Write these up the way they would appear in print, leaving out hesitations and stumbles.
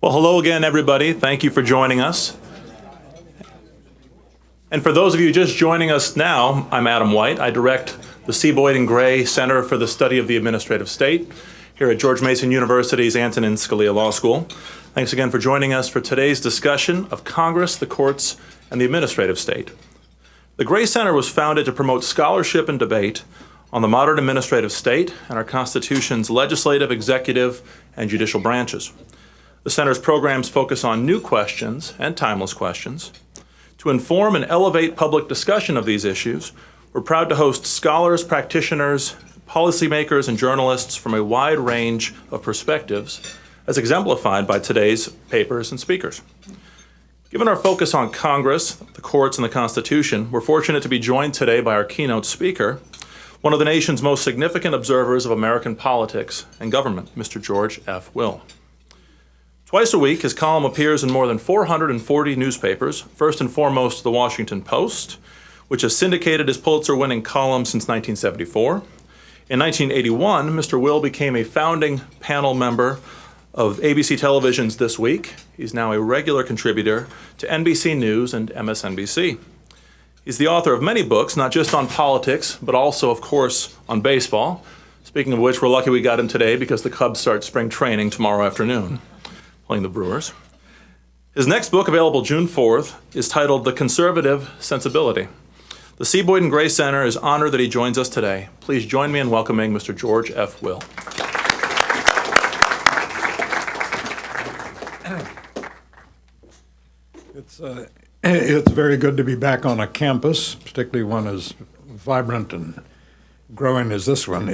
Well, hello again, everybody. Thank you for joining us. And for those of you just joining us now, I'm Adam White. I direct the C. Boyd and Gray Center for the Study of the Administrative State here at George Mason University's Antonin Scalia Law School. Thanks again for joining us for today's discussion of Congress, the courts, and the administrative state. The Gray Center was founded to promote scholarship and debate on the modern administrative state and our Constitution's legislative, executive, and judicial branches. The Center's programs focus on new questions and timeless questions. To inform and elevate public discussion of these issues, we're proud to host scholars, practitioners, policymakers, and journalists from a wide range of perspectives, as exemplified by today's papers and speakers. Given our focus on Congress, the courts, and the Constitution, we're fortunate to be joined today by our keynote speaker, one of the nation's most significant observers of American politics and government, Mr. George F. Will. Twice a week, his column appears in more than 440 newspapers, first and foremost the Washington Post, which has syndicated his Pulitzer-winning column since 1974. In 1981, Mr. Will became a founding panel member of ABC Television's This Week. He's now a regular contributor to NBC News and MSNBC. He's the author of many books, not just on politics, but also, of course, on baseball. Speaking of which, we're lucky we got him today because the Cubs start spring training tomorrow afternoon, playing the Brewers. His next book, available June 4th, is titled The Conservative Sensibility. The C. Boyd and Gray Center is honored that he joins us today. Please join me in welcoming Mr. George F. Will. It's very good to be back on a campus, particularly one as vibrant and growing as this one.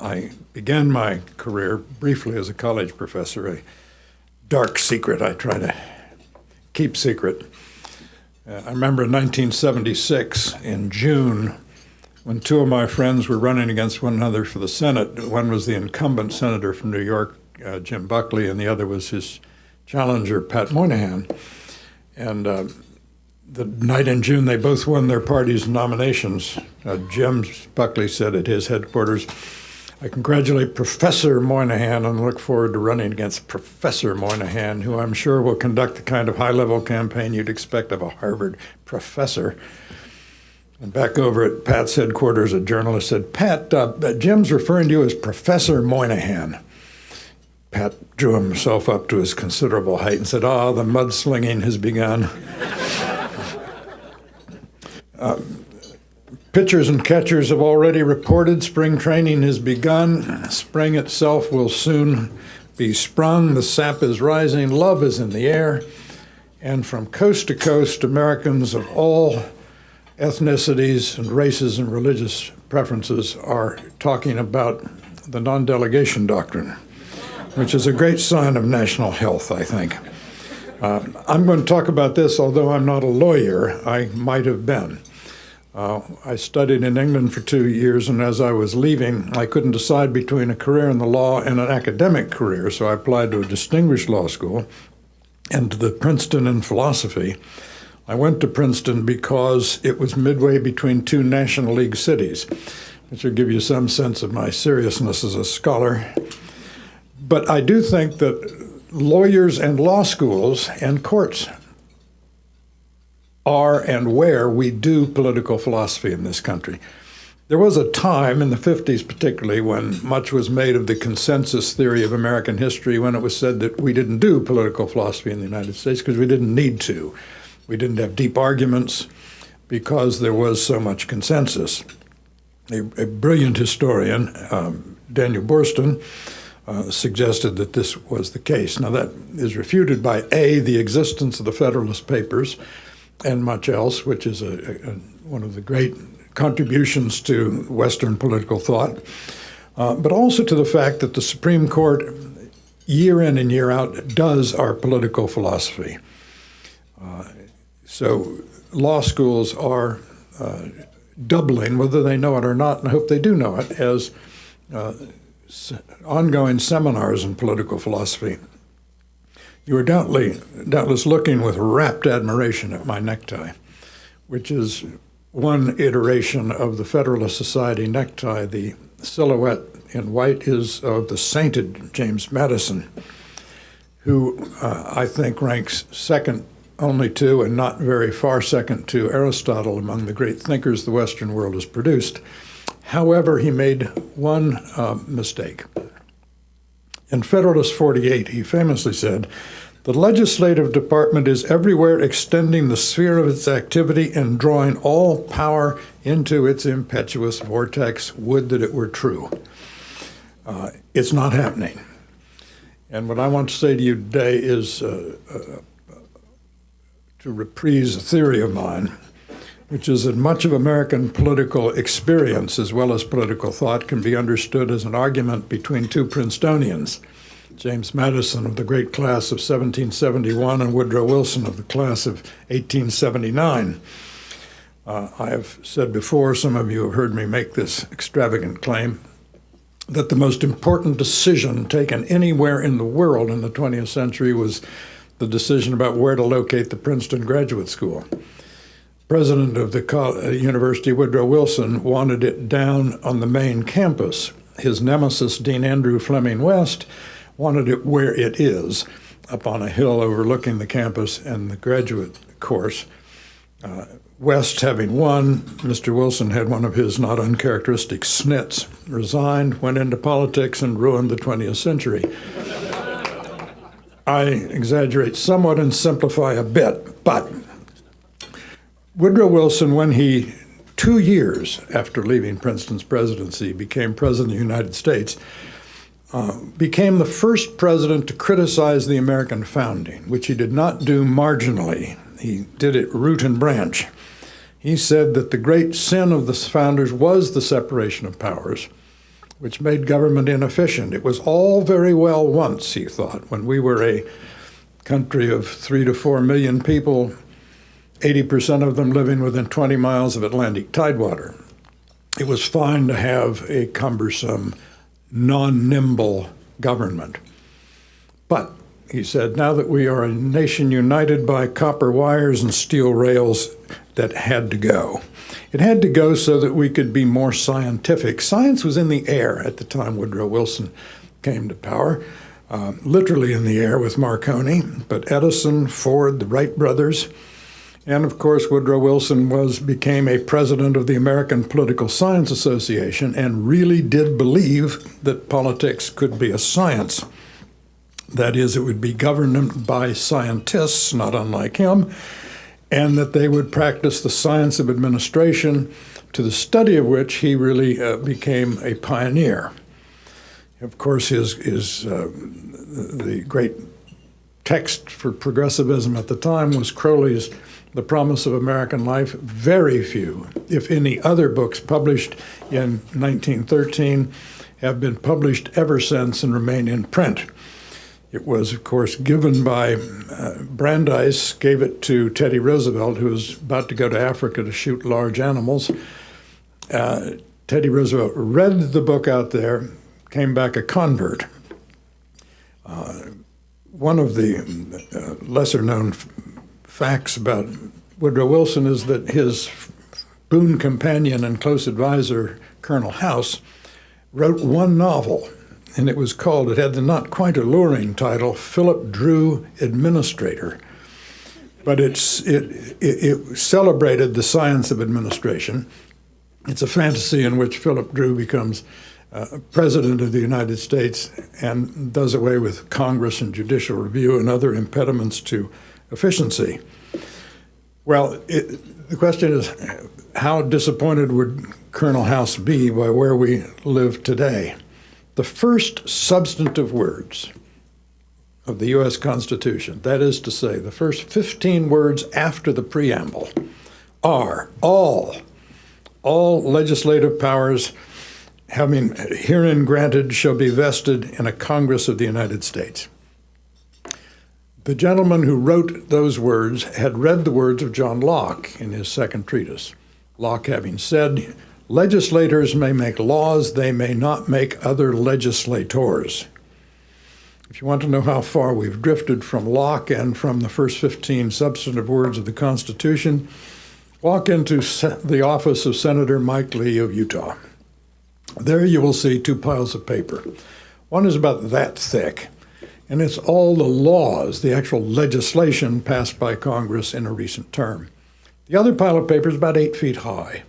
I began my career briefly as a college professor, a dark secret I try to keep secret. I remember in 1976, in June, when two of my friends were running against one another for the Senate. One was the incumbent senator from New York, Jim Buckley, and the other was his challenger, Pat Moynihan. And the night in June, they both won their party's nominations. Jim Buckley said at his headquarters, "I congratulate Professor Moynihan and look forward to running against Professor Moynihan, who I'm sure will conduct the kind of high-level campaign you'd expect of a Harvard professor." And back over at Pat's headquarters, a journalist said, "Pat, Jim's referring to you as Professor Moynihan." Pat drew himself up to his considerable height and said, "The mudslinging has begun." Pitchers and catchers have already reported spring training has begun. Spring itself will soon be sprung. The sap is rising. Love is in the air. And from coast to coast, Americans of all ethnicities and races and religious preferences are talking about the non-delegation doctrine, which is a great sign of national health, I think. I'm going to talk about this, although I'm not a lawyer. I might have been. I studied in England for 2 years, and as I was leaving, I couldn't decide between a career in the law and an academic career, so I applied to a distinguished law school and to the Princeton in philosophy. I went to Princeton because it was midway between two National League cities, which will give you some sense of my seriousness as a scholar. But I do think that lawyers and law schools and courts are and where we do political philosophy in this country. There was a time in the 50s particularly when much was made of the consensus theory of American history, when it was said that we didn't do political philosophy in the United States because we didn't need to. We didn't have deep arguments because there was so much consensus. A brilliant historian, Daniel Boorstin, suggested that this was the case. Now that is refuted by the existence of the Federalist Papers and much else, which is one of the great contributions to Western political thought, but also to the fact that the Supreme Court, year in and year out, does our political philosophy. So law schools are doubling, whether they know it or not, and I hope they do know it, as ongoing seminars in political philosophy. You are doubtless looking with rapt admiration at my necktie, which is one iteration of the Federalist Society necktie. The silhouette in white is of the sainted James Madison, who I think ranks second only to, and not very far second to, Aristotle among the great thinkers the Western world has produced. However, he made one mistake. In Federalist 48, he famously said, "The legislative department is everywhere extending the sphere of its activity and drawing all power into its impetuous vortex. Would that it were true." It's not happening. And what I want to say to you today is to reprise a theory of mine, which is that much of American political experience as well as political thought can be understood as an argument between two Princetonians, James Madison of the great class of 1771 and Woodrow Wilson of the class of 1879. I have said before, some of you have heard me make this extravagant claim, that the most important decision taken anywhere in the world in the 20th century was the decision about where to locate the Princeton Graduate School. President of the University, Woodrow Wilson, wanted it down on the main campus. His nemesis, Dean Andrew Fleming West, wanted it where it is, up on a hill overlooking the campus and the graduate course. West having won, Mr. Wilson had one of his not uncharacteristic snits, resigned, went into politics, and ruined the 20th century. I exaggerate somewhat and simplify a bit, but Woodrow Wilson, when he, 2 years after leaving Princeton's presidency, became president of the United States, became the first president to criticize the American founding, which he did not do marginally. He did it root and branch. He said that the great sin of the founders was the separation of powers, which made government inefficient. It was all very well once, he thought, when we were a country of 3 to 4 million people, 80% of them living within 20 miles of Atlantic tidewater. It was fine to have a cumbersome, non-nimble government. But, he said, now that we are a nation united by copper wires and steel rails, that had to go. It had to go so that we could be more scientific. Science was in the air at the time Woodrow Wilson came to power, literally in the air with Marconi, but Edison, Ford, the Wright brothers, and of course Woodrow Wilson became a president of the American Political Science Association and really did believe that politics could be a science. That is, it would be governed by scientists, not unlike him, and that they would practice the science of administration, to the study of which he really became a pioneer. Of course, the great text for progressivism at the time was Crowley's The Promise of American Life. Very few, if any, other books published in 1913 have been published ever since and remain in print. It was, of course, given by Brandeis, gave it to Teddy Roosevelt, who was about to go to Africa to shoot large animals. Teddy Roosevelt read the book out there, came back a convert. One of the lesser-known facts about Woodrow Wilson is that his boon companion and close advisor, Colonel House, wrote one novel, and it had the not quite alluring title, Philip Drew Administrator. But it celebrated the science of administration. It's a fantasy in which Philip Drew becomes President of the United States and does away with Congress and judicial review and other impediments to efficiency. Well, the question is, how disappointed would Colonel House be by where we live today? The first substantive words of the U.S. Constitution, that is to say, the first 15 words after the preamble, are all legislative powers having herein granted shall be vested in a Congress of the United States. The gentleman who wrote those words had read the words of John Locke in his second treatise. Locke having said, legislators may make laws, they may not make other legislators. If you want to know how far we've drifted from Locke and from the first 15 substantive words of the Constitution, walk into the office of Senator Mike Lee of Utah. There you will see two piles of paper. One is about that thick, and it's all the laws, the actual legislation passed by Congress in a recent term. The other pile of paper is about 8 feet high,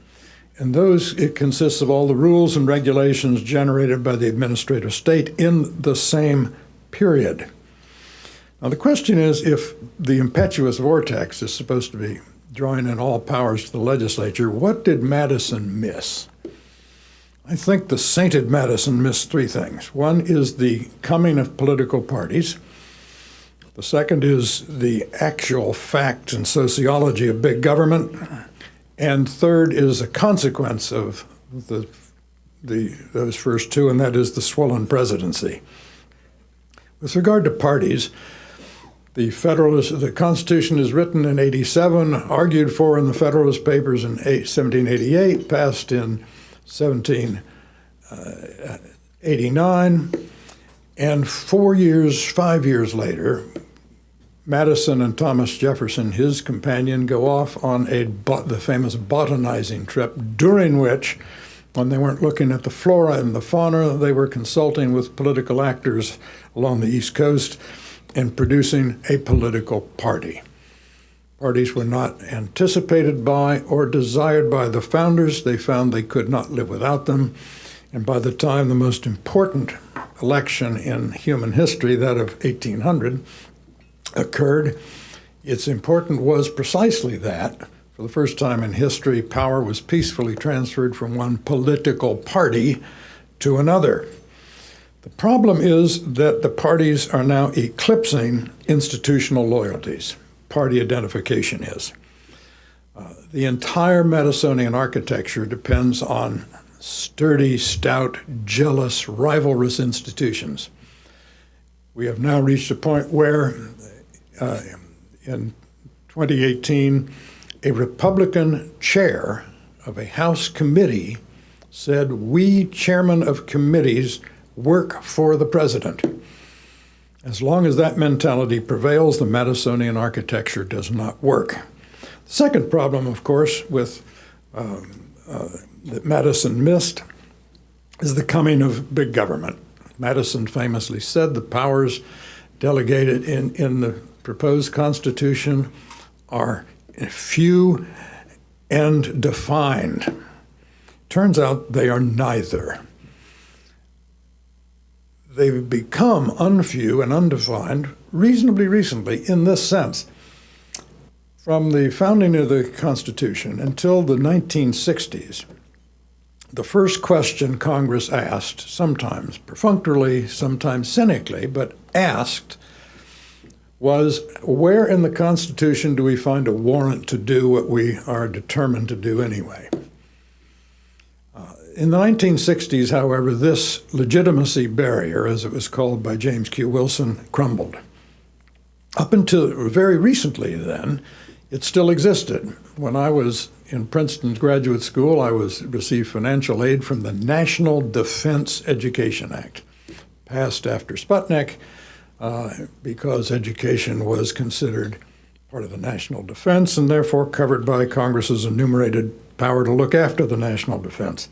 and it consists of all the rules and regulations generated by the administrative state in the same period. Now the question is, if the impetuous vortex is supposed to be drawing in all powers to the legislature, what did Madison miss? I think the sainted Madison missed 3 things. One is the coming of political parties. The second is the actual facts and sociology of big government. And third is a consequence of those first 2, and that is the swollen presidency. With regard to parties, the Constitution is written in 87, argued for in the Federalist Papers in 1788, passed in 1789, and 5 years later, Madison and Thomas Jefferson, his companion, go off on the famous botanizing trip, during which, when they weren't looking at the flora and the fauna, they were consulting with political actors along the East Coast and producing a political party. Parties were not anticipated by or desired by the founders. They found they could not live without them. And by the time the most important election in human history, that of 1800, occurred, its importance was precisely that. For the first time in history, power was peacefully transferred from one political party to another. The problem is that the parties are now eclipsing institutional loyalties. Party identification is. The entire Madisonian architecture depends on sturdy, stout, jealous, rivalrous institutions. We have now reached a point where, in 2018, a Republican chair of a House committee said, "We chairmen of committees work for the president." As long as that mentality prevails, the Madisonian architecture does not work. The second problem, of course, that Madison missed is the coming of big government. Madison famously said the powers delegated in the proposed Constitution are few and defined. Turns out they are neither. They've become unfew and undefined reasonably recently in this sense. From the founding of the Constitution until the 1960s, the first question Congress asked, sometimes perfunctorily, sometimes cynically, but asked, was, where in the Constitution do we find a warrant to do what we are determined to do anyway? In the 1960s, however, this legitimacy barrier, as it was called by James Q. Wilson, crumbled. Up until very recently then, it still existed. When I was in Princeton's graduate school, I received financial aid from the National Defense Education Act, passed after Sputnik, because education was considered part of the national defense and therefore covered by Congress's enumerated power to look after the national defense.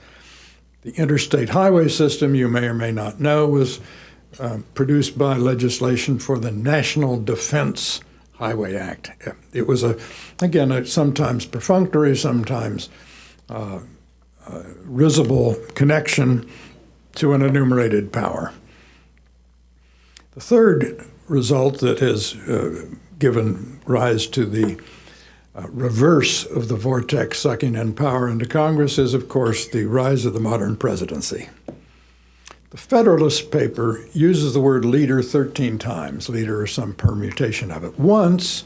The interstate highway system, you may or may not know, was produced by legislation for the National Defense Highway Act. It was, again, sometimes perfunctory, sometimes risible connection to an enumerated power. The third result that has given rise to the reverse of the vortex sucking in power into Congress is, of course, the rise of the modern presidency. The Federalist paper uses the word leader 13 times, leader or some permutation of it. Once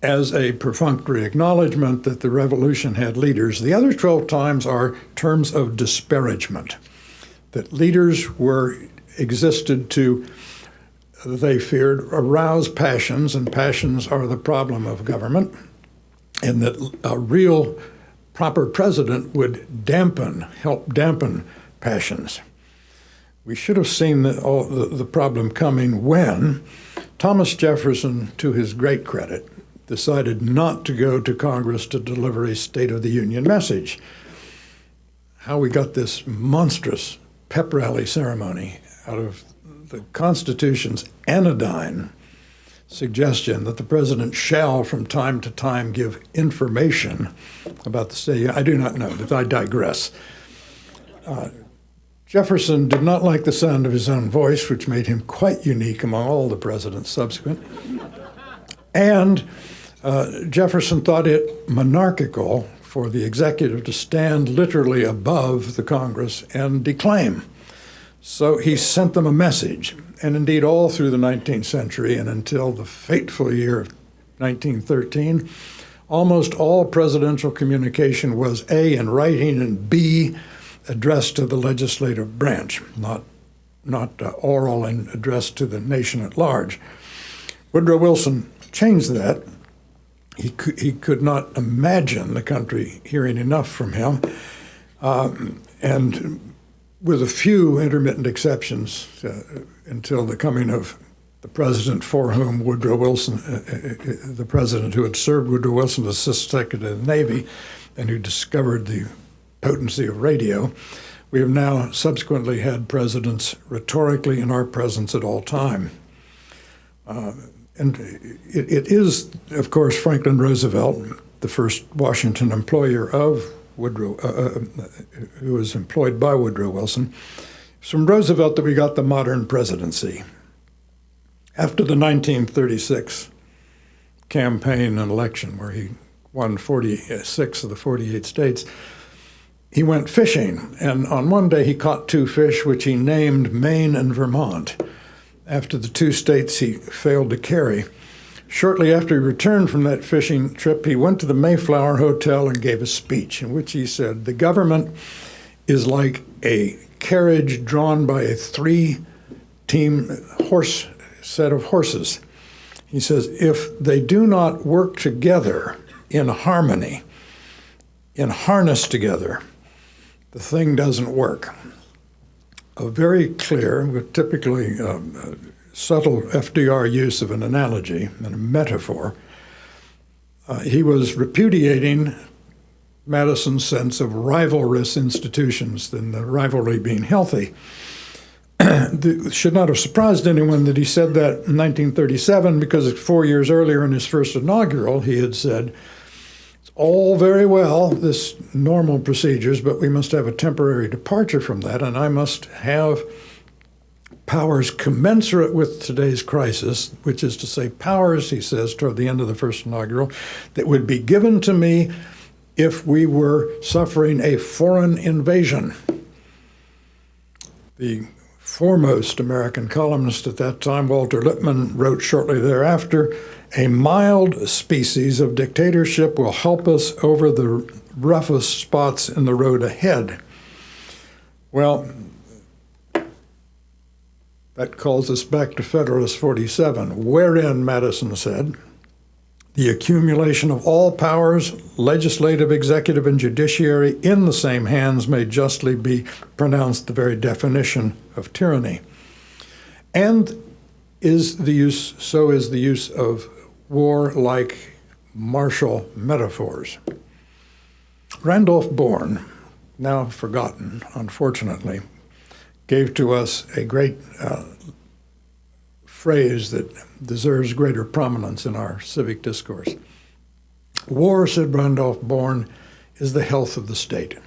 as a perfunctory acknowledgement that the revolution had leaders. The other 12 times are terms of disparagement, that leaders existed to, they feared, arouse passions, and passions are the problem of government, and that a real proper president would help dampen passions. We should have seen the problem coming when Thomas Jefferson, to his great credit, decided not to go to Congress to deliver a State of the Union message. How we got this monstrous pep rally ceremony out of the Constitution's anodyne suggestion that the president shall from time to time give information about the state. I do not know, but I digress. Jefferson did not like the sound of his own voice, which made him quite unique among all the presidents subsequent. And Jefferson thought it monarchical for the executive to stand literally above the Congress and declaim. So he sent them a message. And indeed, all through the 19th century and until the fateful year of 1913, almost all presidential communication was A, in writing, and B, addressed to the legislative branch, not oral and addressed to the nation at large. Woodrow Wilson changed that. He could not imagine the country hearing enough from him. And with a few intermittent exceptions, until the coming of the president for whom Woodrow Wilson, the president who had served Woodrow Wilson as Assistant Secretary of the Navy and who discovered the potency of radio, we have now subsequently had presidents rhetorically in our presence at all time. And it is, of course, Franklin Roosevelt, the first Washington employer of Woodrow, who was employed by Woodrow Wilson. It's from Roosevelt that we got the modern presidency. After the 1936 campaign and election, where he won 46 of the 48 states, he went fishing, and on one day he caught 2 fish, which he named Maine and Vermont, after the 2 states he failed to carry. Shortly after he returned from that fishing trip, he went to the Mayflower Hotel and gave a speech in which he said, "The government is like a carriage drawn by a 3-team set of horses." He says, if they do not work together in harmony, in harness together, the thing doesn't work. A very clear, but typically subtle FDR use of an analogy and a metaphor. He was repudiating Madison's sense of rivalrous institutions and the rivalry being healthy. It should not have surprised anyone that he said that in 1937, because 4 years earlier in his first inaugural, he had said, "It's all very well, this normal procedures, but we must have a temporary departure from that, and I must have powers commensurate with today's crisis," which is to say powers, he says, toward the end of the first inaugural, that would be given to me if we were suffering a foreign invasion. The foremost American columnist at that time, Walter Lippmann, wrote shortly thereafter, "A mild species of dictatorship will help us over the roughest spots in the road ahead." Well, that calls us back to Federalist 47, wherein, Madison said, "The accumulation of all powers, legislative, executive, and judiciary, in the same hands may justly be pronounced the very definition of tyranny." And so is the use of war-like martial metaphors. Randolph Bourne, now forgotten, unfortunately, gave to us a great phrase that deserves greater prominence in our civic discourse. "War," said Randolph Bourne, "is the health of the state."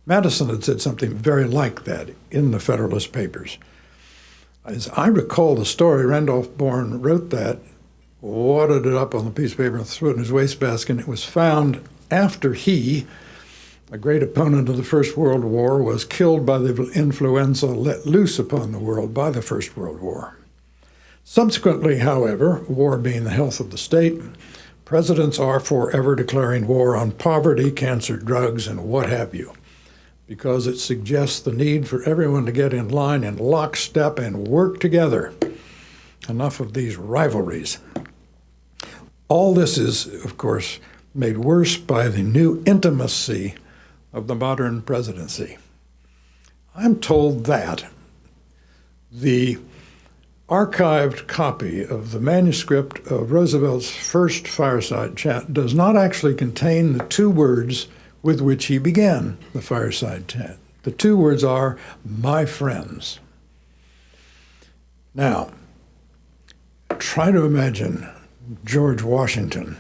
Madison had said something very like that in the Federalist Papers. As I recall the story, Randolph Bourne wrote that, wadded it up on the piece of paper and threw it in his wastebasket, and it was found after he, a great opponent of the First World War, was killed by the influenza let loose upon the world by the First World War. Subsequently, however, war being the health of the state, presidents are forever declaring war on poverty, cancer, drugs, and what have you, because it suggests the need for everyone to get in line in lockstep and work together. Enough of these rivalries. All this is, of course, made worse by the new intimacy of the modern presidency. I'm told that the archived copy of the manuscript of Roosevelt's first fireside chat does not actually contain the 2 words with which he began the fireside chat. The 2 words are, "my friends." Now, try to imagine George Washington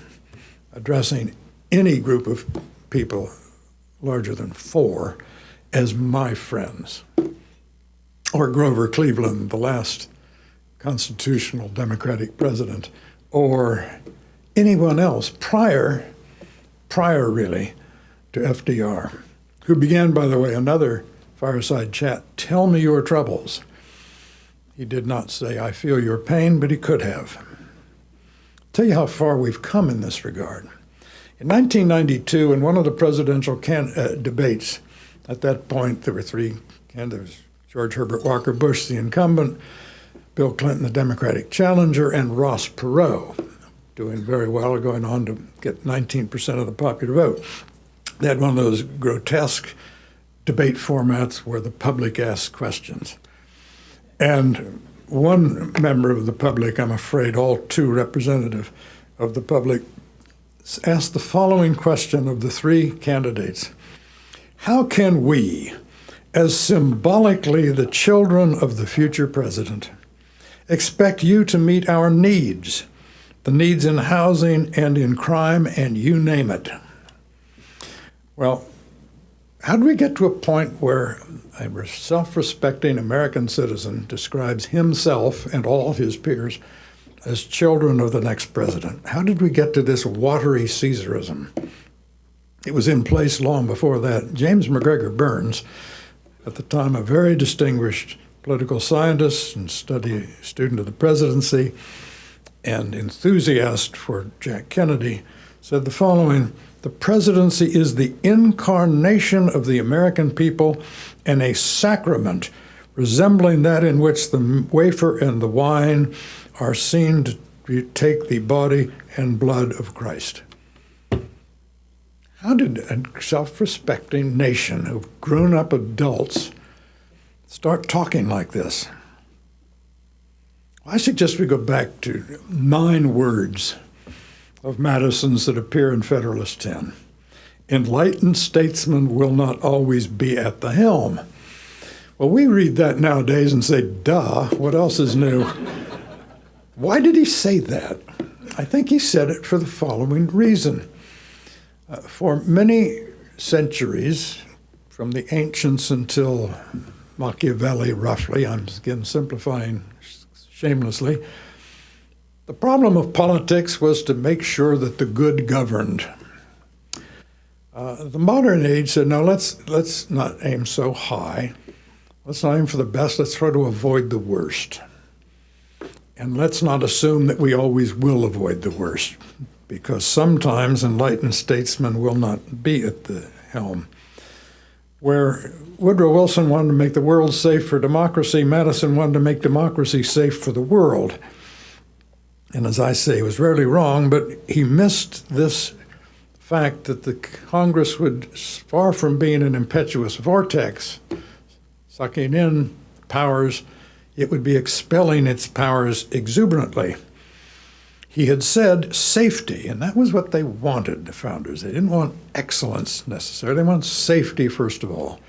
addressing any group of people larger than 4 as my friends, or Grover Cleveland, the last constitutional Democratic president, or anyone else prior really to FDR, who began, by the way, another fireside chat, "Tell me your troubles." He did not say, "I feel your pain," but he could have. Tell you how far we've come in this regard. In 1992, in one of the presidential debates, at that point there were 3 candidates: George Herbert Walker Bush, the incumbent, Bill Clinton, the Democratic challenger, and Ross Perot, doing very well, going on to get 19% of the popular vote. They had one of those grotesque debate formats where the public asks questions. And one member of the public, I'm afraid all too representative of the public, asked the following question of the 3 candidates: how can we, as symbolically the children of the future president, expect you to meet our needs, the needs in housing and in crime, and you name it? Well, how do we get to a point where a self-respecting American citizen describes himself and all his peers as children of the next president? How did we get to this watery Caesarism? It was in place long before that. James McGregor Burns, at the time a very distinguished political scientist and student of the presidency and enthusiast for Jack Kennedy, said the following: "The presidency is the incarnation of the American people and a sacrament resembling that in which the wafer and the wine are seen to take the body and blood of Christ." How did a self-respecting nation of grown-up adults start talking like this? I suggest we go back to 9 words of Madison's that appear in Federalist 10. "Enlightened statesmen will not always be at the helm." Well, we read that nowadays and say, duh, what else is new? Why did he say that? I think he said it for the following reason. For many centuries, from the ancients until Machiavelli, roughly, I'm again simplifying shamelessly, the problem of politics was to make sure that the good governed. The modern age said, no, let's not aim so high. Let's not aim for the best. Let's try to avoid the worst. And let's not assume that we always will avoid the worst, because sometimes enlightened statesmen will not be at the helm. Where Woodrow Wilson wanted to make the world safe for democracy, Madison wanted to make democracy safe for the world. And as I say, he was rarely wrong, but he missed this fact that the Congress would, far from being an impetuous vortex, sucking in powers, it would be expelling its powers exuberantly. He had said safety, and that was what they wanted, the founders. They didn't want excellence necessarily. They want safety, first of all.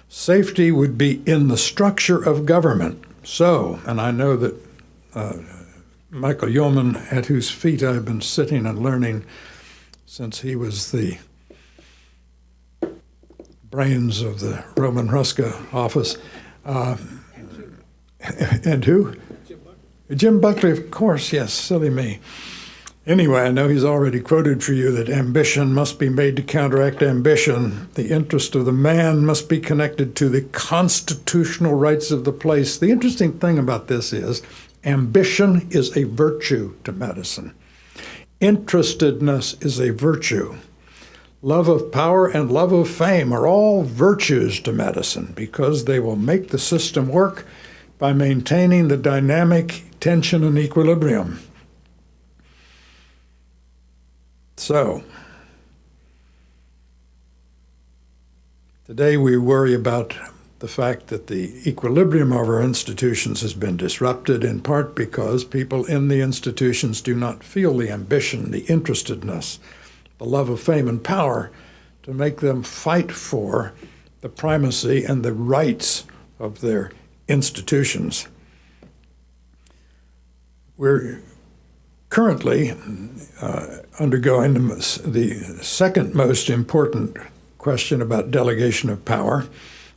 Safety would be in the structure of government. So, and I know that Michael Yeoman, at whose feet I've been sitting and learning since he was the brains of the Roman Ruska office. And who? Jim Buckley, of course, yes, silly me. Anyway, I know he's already quoted for you that ambition must be made to counteract ambition. The interest of the man must be connected to the constitutional rights of the place. The interesting thing about this is ambition is a virtue to Madison. Interestedness is a virtue. Love of power and love of fame are all virtues to Madison because they will make the system work by maintaining the dynamic tension and equilibrium. So, today we worry about the fact that the equilibrium of our institutions has been disrupted, in part because people in the institutions do not feel the ambition, the interestedness, the love of fame and power to make them fight for the primacy and the rights of their institutions. we're currently undergoing the second most important question about delegation of power.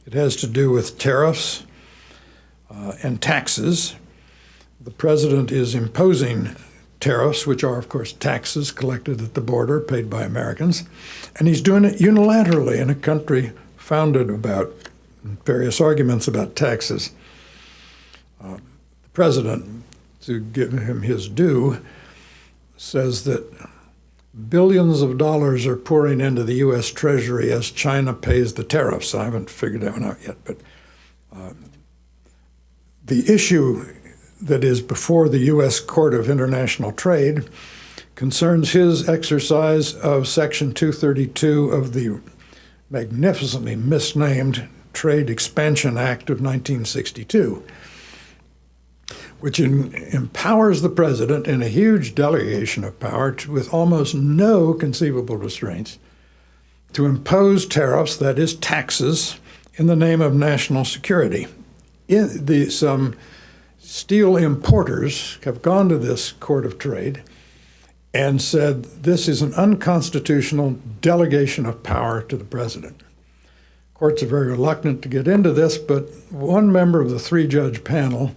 It has to do with tariffs and taxes. The president is imposing tariffs, which are, of course, taxes collected at the border, paid by Americans, and he's doing it unilaterally in a country founded about various arguments about taxes. The president, to give him his due, says that billions of dollars are pouring into the U.S. Treasury as China pays the tariffs. I haven't figured that one out yet, but the issue that is before the U.S. Court of International Trade concerns his exercise of Section 232 of the magnificently misnamed Trade Expansion Act of 1962, which empowers the president in a huge delegation of power with almost no conceivable restraints to impose tariffs, that is, taxes, in the name of national security. Some steel importers have gone to this Court of Trade and said this is an unconstitutional delegation of power to the president. Courts are very reluctant to get into this, but one member of the three-judge panel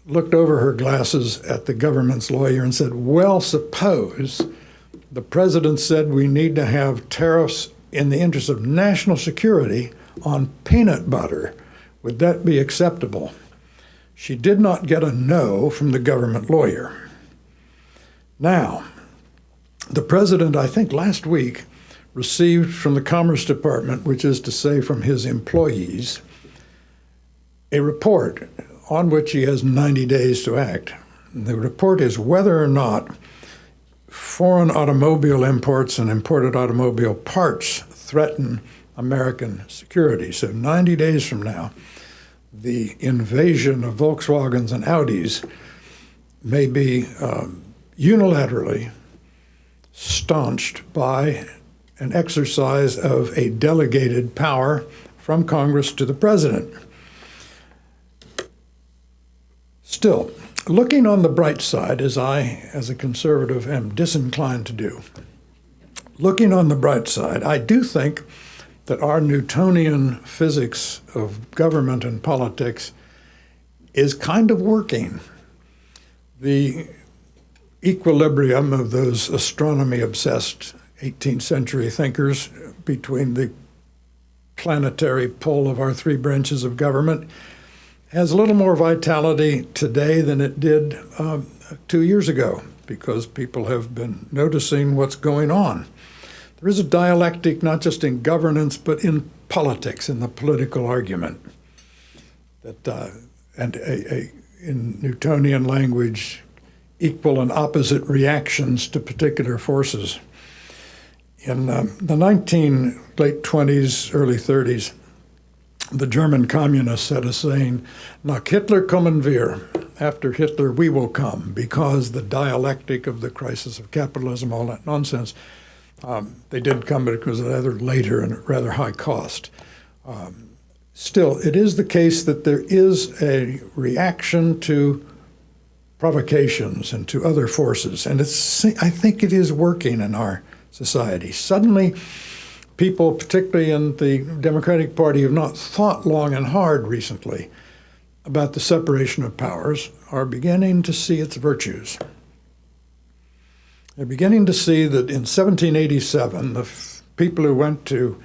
looked over her glasses at the government's lawyer and said, well, suppose the president said we need to have tariffs in the interest of national security on peanut butter. Would that be acceptable? She did not get a no from the government lawyer. Now, the president, I think last week, received from the Commerce Department, which is to say from his employees, a report on which he has 90 days to act. The report is whether or not foreign automobile imports and imported automobile parts threaten American security. So 90 days from now, the invasion of Volkswagens and Audis may be unilaterally staunched by an exercise of a delegated power from Congress to the president. Still, looking on the bright side, as I, as a conservative, am disinclined to do, looking on the bright side, I do think that our Newtonian physics of government and politics is kind of working. The equilibrium of those astronomy-obsessed 18th century thinkers between the planetary pole of our three branches of government has a little more vitality today than it did 2 years ago, because people have been noticing what's going on. There is a dialectic not just in governance, but in politics, in the political argument. That in Newtonian language, equal and opposite reactions to particular forces. In the late 20s, early 30s, the German communists had a saying, "Nach Hitler kommen wir." After Hitler, we will come, because the dialectic of the crisis of capitalism, all that nonsense, they did come, but it was rather later and at rather high cost. Still, it is the case that there is a reaction to provocations and to other forces, and I think it is working in our society. Suddenly, people, particularly in the Democratic Party, have not thought long and hard recently about the separation of powers, are beginning to see its virtues. They're beginning to see that in 1787, the people who went to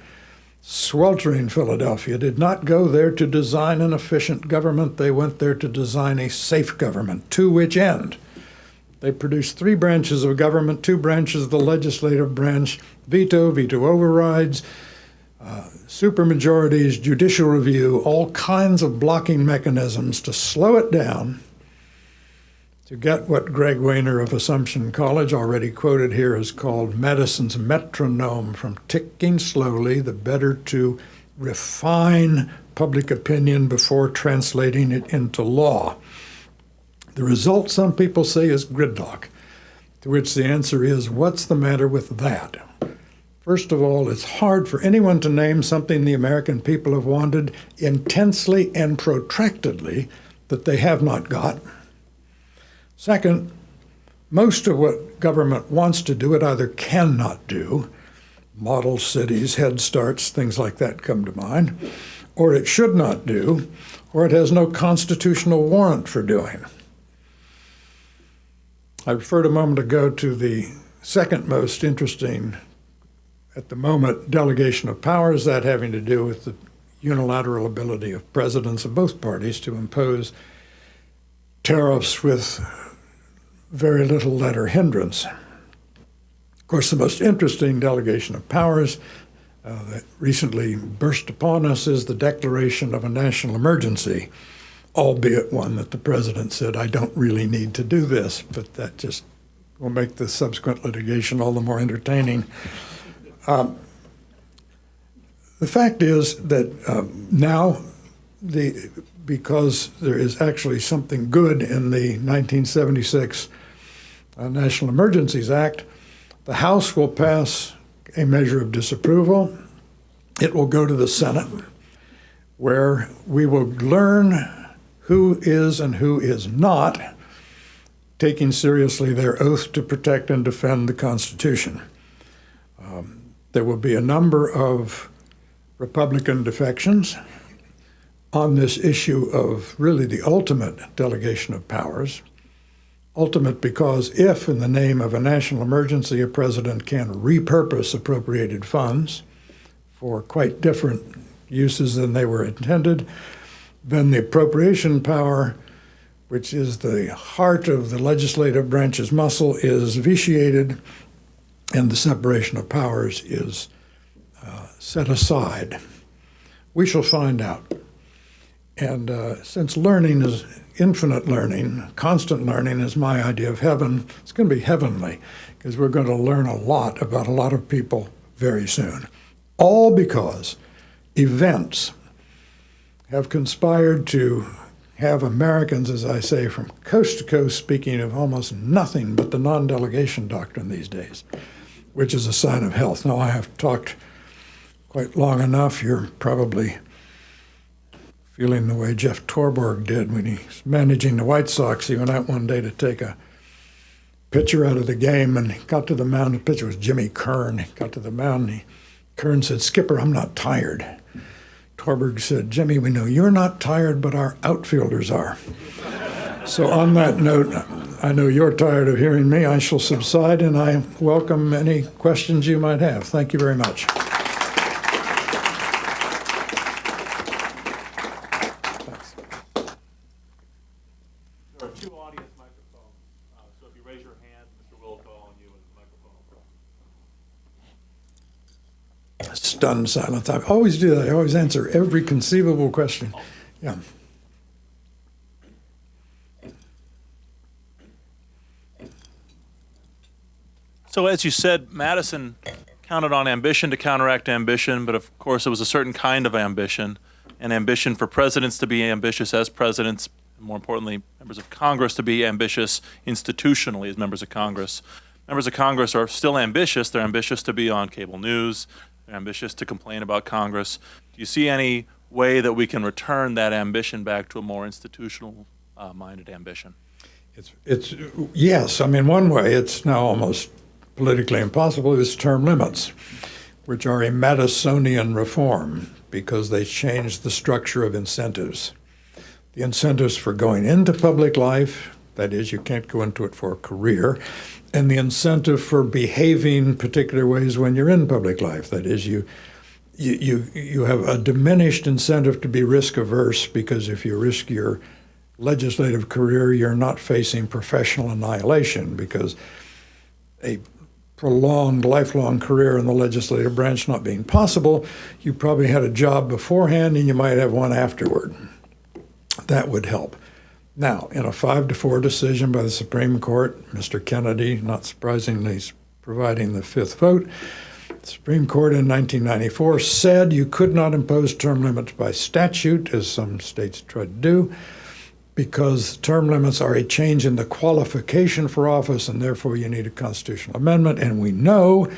sweltering Philadelphia did not go there to design an efficient government. They went there to design a safe government, to which end they produced three branches of government, two branches of the legislative branch, veto overrides, supermajorities, judicial review, all kinds of blocking mechanisms to slow it down, to get what Greg Wayner of Assumption College, already quoted here, is called medicine's metronome, from ticking slowly, the better to refine public opinion before translating it into law. The result, some people say, is gridlock, to which the answer is, what's the matter with that? First of all, it's hard for anyone to name something the American people have wanted intensely and protractedly that they have not got. Second, most of what government wants to do, it either cannot do, model cities, Head Starts, things like that come to mind, or it should not do, or it has no constitutional warrant for doing. I referred a moment ago to the second most interesting, at the moment, delegation of powers, that having to do with the unilateral ability of presidents of both parties to impose tariffs with very little letter hindrance. Of course, the most interesting delegation of powers that recently burst upon us is the declaration of a national emergency, albeit one that the president said, I don't really need to do this, but that just will make the subsequent litigation all the more entertaining. The fact is that now, because there is actually something good in the 1976 National Emergencies Act, the House will pass a measure of disapproval. It will go to the Senate, where we will learn who is and who is not taking seriously their oath to protect and defend the Constitution. There will be a number of Republican defections on this issue of really the ultimate delegation of powers. Ultimate because if, in the name of a national emergency, a president can repurpose appropriated funds for quite different uses than they were intended, then the appropriation power, which is the heart of the legislative branch's muscle, is vitiated, and the separation of powers is set aside. We shall find out. And since learning is infinite learning, constant learning is my idea of heaven, it's going to be heavenly, because we're going to learn a lot about a lot of people very soon. All because events have conspired to have Americans, as I say, from coast to coast speaking of almost nothing but the non-delegation doctrine these days, which is a sign of health. Now, I have talked quite long enough. You're probably feeling the way Jeff Torborg did when he was managing the White Sox. He went out one day to take a pitcher out of the game, and he got to the mound. The pitcher was Jimmy Kern. He got to the mound, and Kern said, "Skipper, I'm not tired." Torborg said, "Jimmy, we know you're not tired, but our outfielders are." So on that note, I know you're tired of hearing me. I shall subside, and I welcome any questions you might have. Thank you very much. There are two audience microphones, so if you raise your hand, Mr. Will will call on you and the microphone. Stunned silence. I always do that. I always answer every conceivable question. Yeah. So as you said, Madison counted on ambition to counteract ambition, but of course it was a certain kind of ambition, an ambition for presidents to be ambitious as presidents, and more importantly, members of Congress to be ambitious institutionally as members of Congress. Members of Congress are still ambitious. They're ambitious to be on cable news. They're ambitious to complain about Congress. Do you see any way that we can return that ambition back to a more institutional-minded ambition? It's yes. I mean, one way it's now almost politically impossible is term limits, which are a Madisonian reform because they changed the structure of incentives. The incentives for going into public life, that is, you can't go into it for a career, and the incentive for behaving particular ways when you're in public life, that is, you have a diminished incentive to be risk averse because if you risk your legislative career, you're not facing professional annihilation because a prolonged, lifelong career in the legislative branch not being possible, you probably had a job beforehand and you might have one afterward. That would help. Now, in a 5-4 decision by the Supreme Court, Mr. Kennedy, not surprisingly, is providing the fifth vote. The Supreme Court in 1994 said you could not impose term limits by statute, as some states tried to do, because term limits are a change in the qualification for office, and therefore you need a constitutional amendment. And we know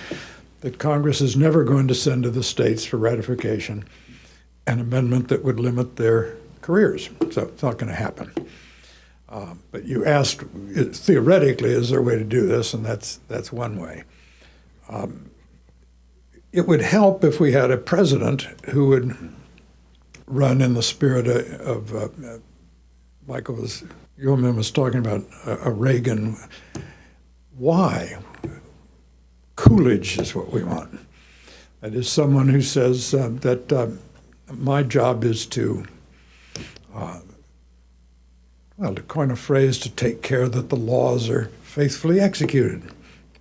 that Congress is never going to send to the states for ratification an amendment that would limit their careers. So it's not going to happen. But you asked, theoretically, is there a way to do this? And that's one way. It would help if we had a president who would run in the spirit of Michael Yeoman was talking about a Reagan. Why? Coolidge is what we want. That is someone who says that my job is to, to coin a phrase, to take care that the laws are faithfully executed.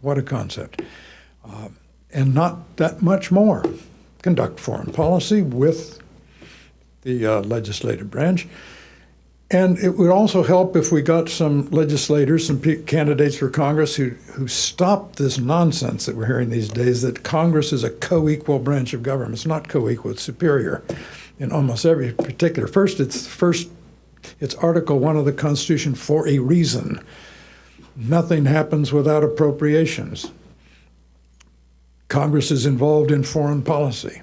What a concept. And not that much more. Conduct foreign policy with the legislative branch. And it would also help if we got some legislators, some candidates for Congress who stopped this nonsense that we're hearing these days, that Congress is a co-equal branch of government. It's not co-equal, it's superior in almost every particular. It's Article 1 of the Constitution for a reason. Nothing happens without appropriations. Congress is involved in foreign policy,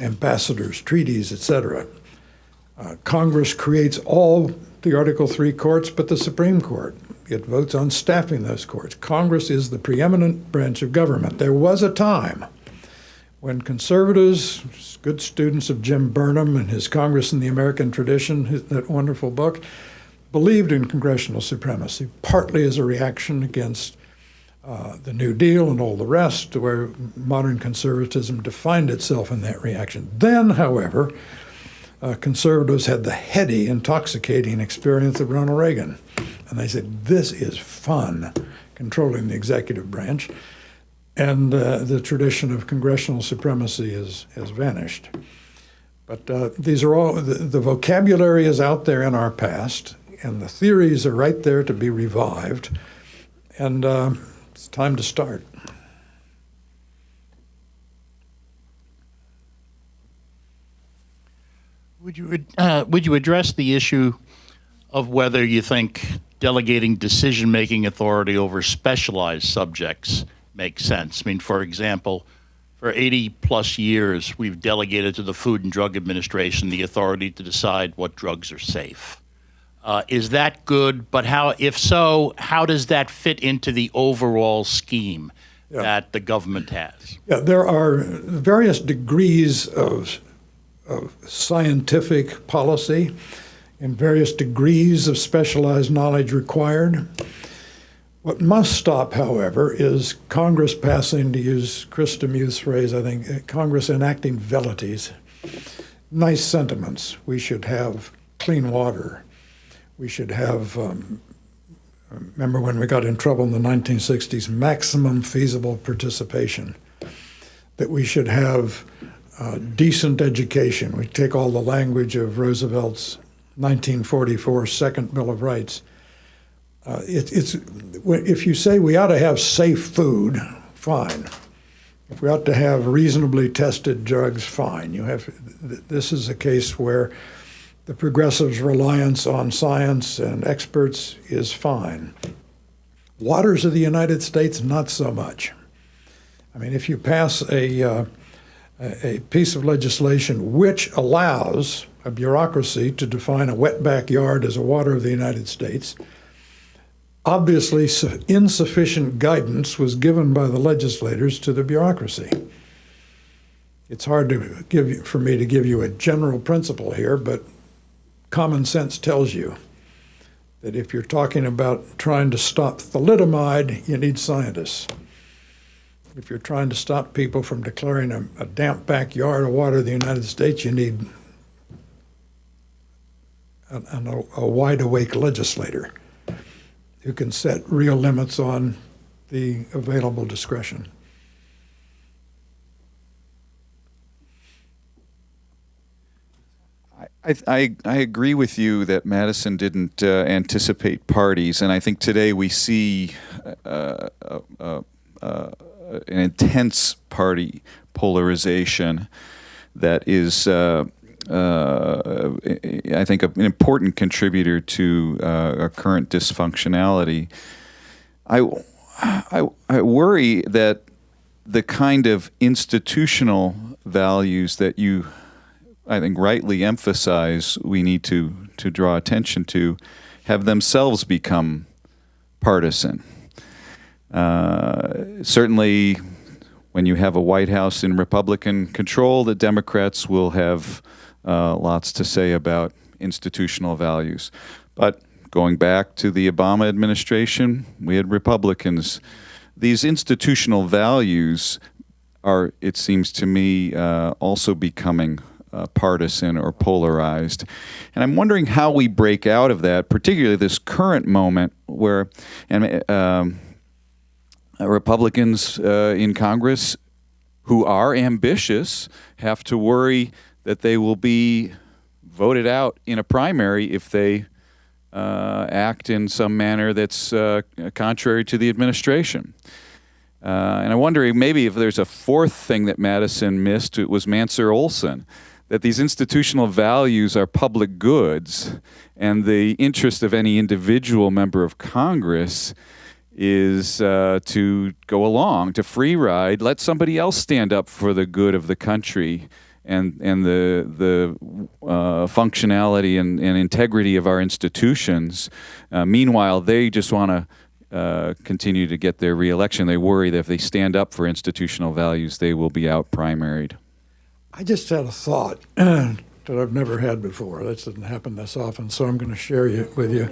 ambassadors, treaties, etc. Congress creates all the Article 3 courts but the Supreme Court. It votes on staffing those courts. Congress is the preeminent branch of government. There was a time when conservatives, good students of Jim Burnham and his Congress in the American Tradition, that wonderful book, believed in congressional supremacy, partly as a reaction against the New Deal and all the rest, where modern conservatism defined itself in that reaction. Then, however, conservatives had the heady, intoxicating experience of Ronald Reagan. And they said, this is fun, controlling the executive branch. And the tradition of congressional supremacy has vanished. But these are all, the vocabulary is out there in our past, and the theories are right there to be revived. And it's time to start. Would you address the issue of whether you think delegating decision-making authority over specialized subjects makes sense? I mean, for example, for 80-plus years, we've delegated to the Food and Drug Administration the authority to decide what drugs are safe. Is that good? But if so, how does that fit into the overall scheme that the government has? Yeah, there are various degrees of scientific policy and various degrees of specialized knowledge required. What must stop, however, is Congress passing, to use Chris Demuth's phrase, I think, Congress enacting velities, nice sentiments. We should have clean water. We should have, remember when we got in trouble in the 1960s, maximum feasible participation, that we should have decent education. We take all the language of Roosevelt's 1944 Second Bill of Rights. If you say we ought to have safe food, fine. If we ought to have reasonably tested drugs, fine. This is a case where the progressives' reliance on science and experts is fine. Waters of the United States, not so much. I mean, if you pass a piece of legislation which allows a bureaucracy to define a wet backyard as a water of the United States, obviously insufficient guidance was given by the legislators to the bureaucracy. It's hard for me to give you a general principle here, but common sense tells you that if you're talking about trying to stop thalidomide, you need scientists. If you're trying to stop people from declaring a damp backyard a water of the United States, you need a wide-awake legislator who can set real limits on the available discretion. I agree with you that Madison didn't anticipate parties, and I think today we see an intense party polarization that is, I think, an important contributor to our current dysfunctionality. I worry that the kind of institutional values that you, I think, rightly emphasize we need to draw attention to have themselves become partisan. Certainly, when you have a White House in Republican control, the Democrats will have lots to say about institutional values. But going back to the Obama administration, we had Republicans. These institutional values are, it seems to me, also becoming partisan or polarized. And I'm wondering how we break out of that, particularly this current moment where Republicans in Congress who are ambitious have to worry that they will be voted out in a primary if they act in some manner that's contrary to the administration. And I wonder maybe if there's a fourth thing that Madison missed, it was Mansur-Olson, that these institutional values are public goods, and the interest of any individual member of Congress is to go along, to free ride, let somebody else stand up for the good of the country and the functionality and integrity of our institutions. Meanwhile, they just want to continue to get their reelection. They worry that if they stand up for institutional values, they will be out-primaried. I just had a thought that I've never had before. That doesn't happen this often, so I'm going to share it with you.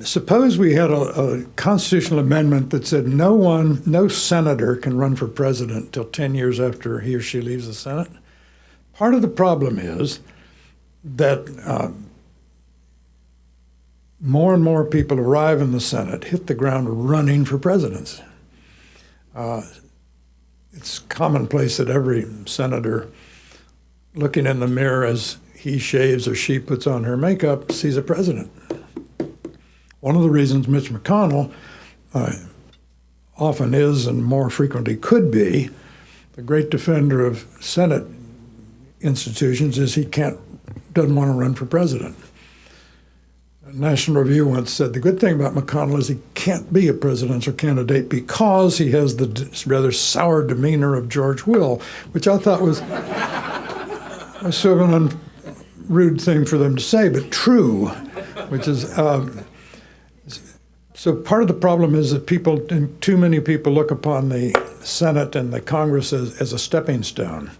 Suppose we had a constitutional amendment that said no senator can run for president until 10 years after he or she leaves the Senate. Part of the problem is that more and more people arrive in the Senate, hit the ground running for presidents. It's commonplace that every senator looking in the mirror as he shaves or she puts on her makeup sees a president. One of the reasons Mitch McConnell often is, and more frequently could be, the great defender of Senate institutions is he doesn't want to run for president. National Review once said the good thing about McConnell is he can't be a presidential candidate because he has the rather sour demeanor of George Will, which I thought was sort of an rude thing for them to say, but true, which is... So part of the problem is that too many people look upon the Senate and the Congress as a stepping stone.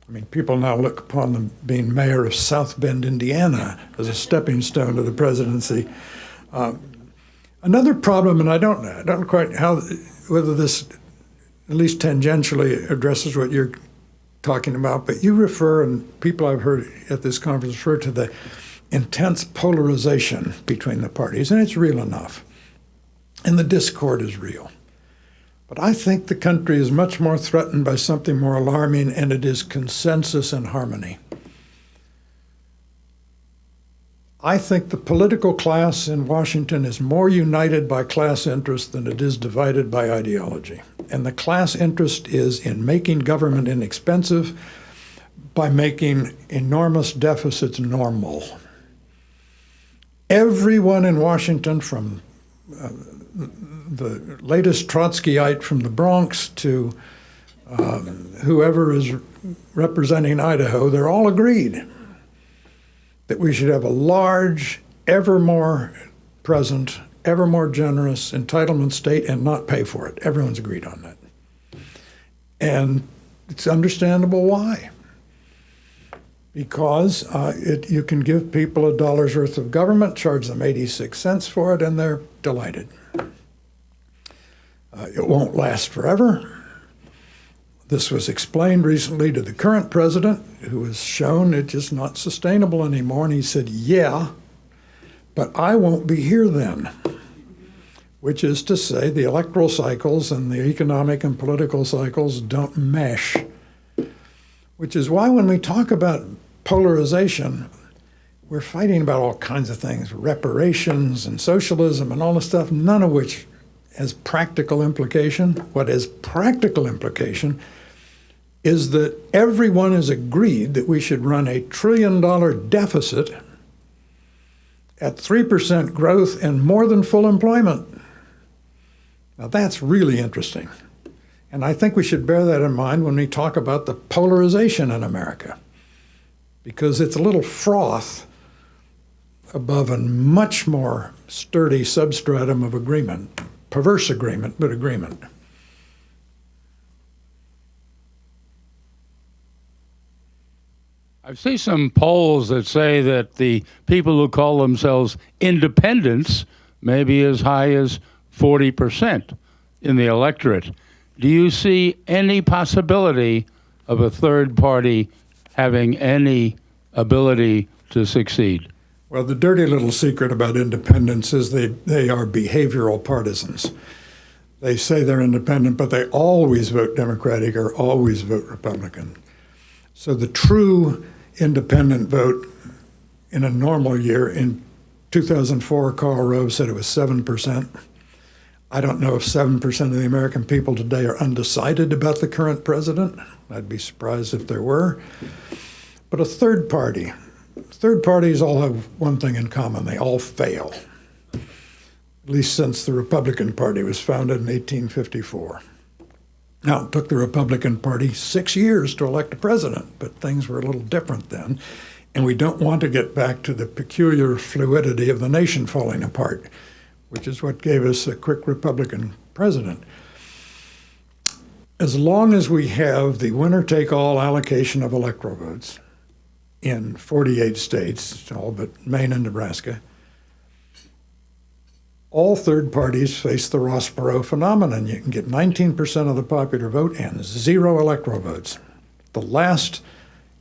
I mean, people now look upon them being mayor of South Bend, Indiana, as a stepping stone to the presidency. Another problem, and I don't quite whether this at least tangentially addresses what you're talking about, but you refer, and people I've heard at this conference refer to the intense polarization between the parties, and it's real enough. And the discord is real. But I think the country is much more threatened by something more alarming, and it is consensus and harmony. I think the political class in Washington is more united by class interest than it is divided by ideology. And the class interest is in making government inexpensive by making enormous deficits normal. Everyone in Washington, from the latest Trotskyite from the Bronx to whoever is representing Idaho, they're all agreed that we should have a large, ever more present, ever more generous entitlement state and not pay for it. Everyone's agreed on that. And it's understandable why. Because you can give people $1 worth of government, charge them 86 cents for it, and they're delighted. It won't last forever. This was explained recently to the current president, who was shown it's just not sustainable anymore, and he said, yeah, but I won't be here then. Which is to say the electoral cycles and the economic and political cycles don't mesh. Which is why when we talk about polarization, we're fighting about all kinds of things, reparations and socialism and all this stuff, none of which has practical implication. What is practical implication is that everyone has agreed that we should run $1 trillion deficit at 3% growth and more than full employment. Now that's really interesting. And I think we should bear that in mind when we talk about the polarization in America, because it's a little froth above a much more sturdy substratum of agreement, perverse agreement, but agreement. I've seen some polls that say that the people who call themselves independents may be as high as 40% in the electorate. Do you see any possibility of a third party having any ability to succeed? Well, the dirty little secret about independents is they are behavioral partisans. They say they're independent, but they always vote Democratic or always vote Republican. So the true independent vote in a normal year, in 2004, Karl Rove said it was 7%. I don't know if 7% of the American people today are undecided about the current president. I'd be surprised if there were. But a third parties all have one thing in common: they all fail, at least since the Republican Party was founded in 1854. Now, it took the Republican Party 6 years to elect a president, but things were a little different then. And we don't want to get back to the peculiar fluidity of the nation falling apart, which is what gave us a quick Republican president. As long as we have the winner-take-all allocation of electoral votes in 48 states, all but Maine and Nebraska, all third parties face the Ross Perot phenomenon. You can get 19% of the popular vote and 0 electoral votes. The last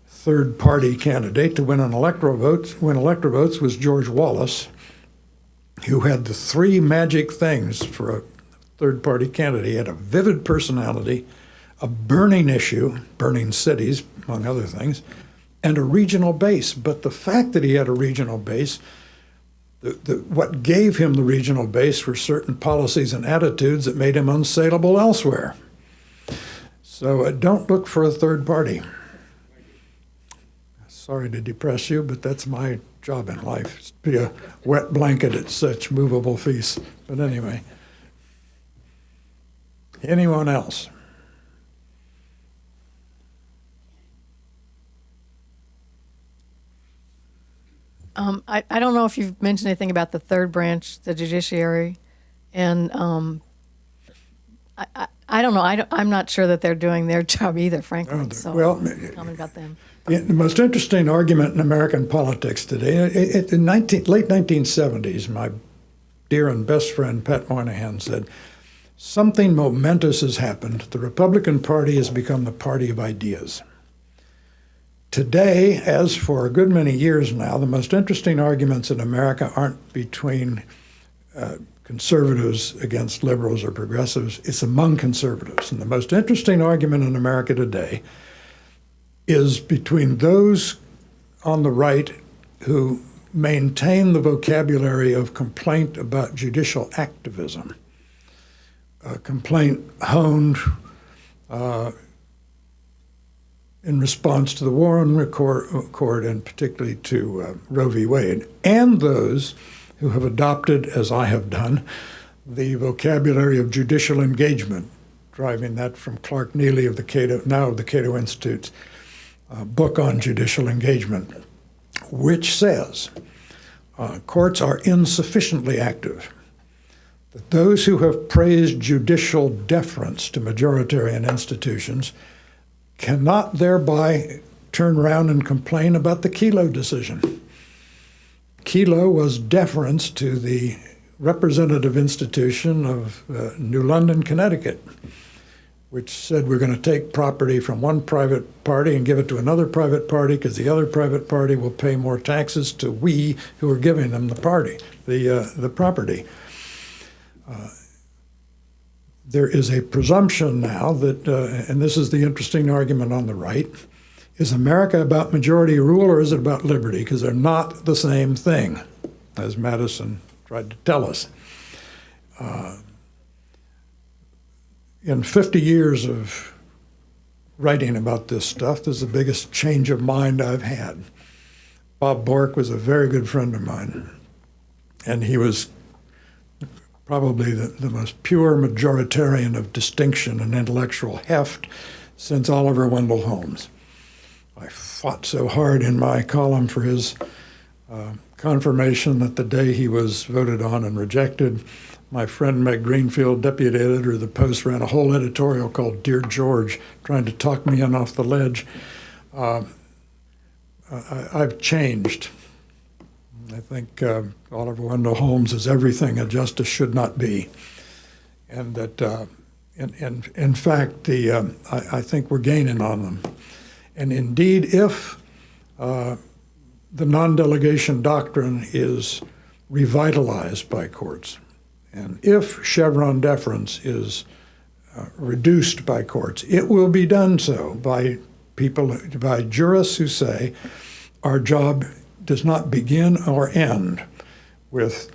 third party candidate to win electoral votes was George Wallace, who had the 3 magic things for a third party candidate. He had a vivid personality, a burning issue, burning cities, among other things, and a regional base. But the fact that he had a regional base, what gave him the regional base were certain policies and attitudes that made him unsaleable elsewhere. So don't look for a third party. Sorry to depress you, but that's my job in life, is to be a wet blanket at such movable feasts. But anyway, anyone else? I don't know if you've mentioned anything about the third branch, the judiciary, and I don't know. I'm not sure that they're doing their job either, frankly. So well, tell me about them. The most interesting argument in American politics today, in late 1970s, my dear and best friend Pat Moynihan said, something momentous has happened. The Republican Party has become the party of ideas. Today, as for a good many years now, the most interesting arguments in America aren't between conservatives against liberals or progressives. It's among conservatives. And the most interesting argument in America today is between those on the right who maintain the vocabulary of complaint about judicial activism, complaint honed in response to the Warren Accord and particularly to Roe v. Wade, and those who have adopted, as I have done, the vocabulary of judicial engagement, driving that from Clark Neely of the Cato Institute's book on judicial engagement, which says courts are insufficiently active, that those who have praised judicial deference to majoritarian institutions cannot thereby turn around and complain about the Keynote decision. Keynote was deference to the representative institution of New London, Connecticut, which said we're going to take property from one private party and give it to another private party because the other private party will pay more taxes to we who are giving them the property. There is a presumption now that, and this is the interesting argument on the right, is America about majority rule or is it about liberty? Because they're not the same thing, as Madison tried to tell us. In 50 years of writing about this stuff, this is the biggest change of mind I've had. Bob Bork was a very good friend of mine, and he was probably the most pure majoritarian of distinction and intellectual heft since Oliver Wendell Holmes. I fought so hard in my column for his confirmation that the day he was voted on and rejected, my friend Meg Greenfield, deputy editor of the Post, ran a whole editorial called Dear George, trying to talk me in off the ledge. I've changed. I think Oliver Wendell Holmes is everything a justice should not be. And that, in fact, I think we're gaining on them. And indeed, if the non-delegation doctrine is revitalized by courts, and if Chevron deference is reduced by courts, it will be done so by people, by jurists who say our job does not begin or end with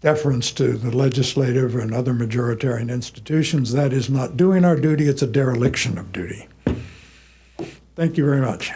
deference to the legislative and other majoritarian institutions. That is not doing our duty, it's a dereliction of duty. Thank you very much.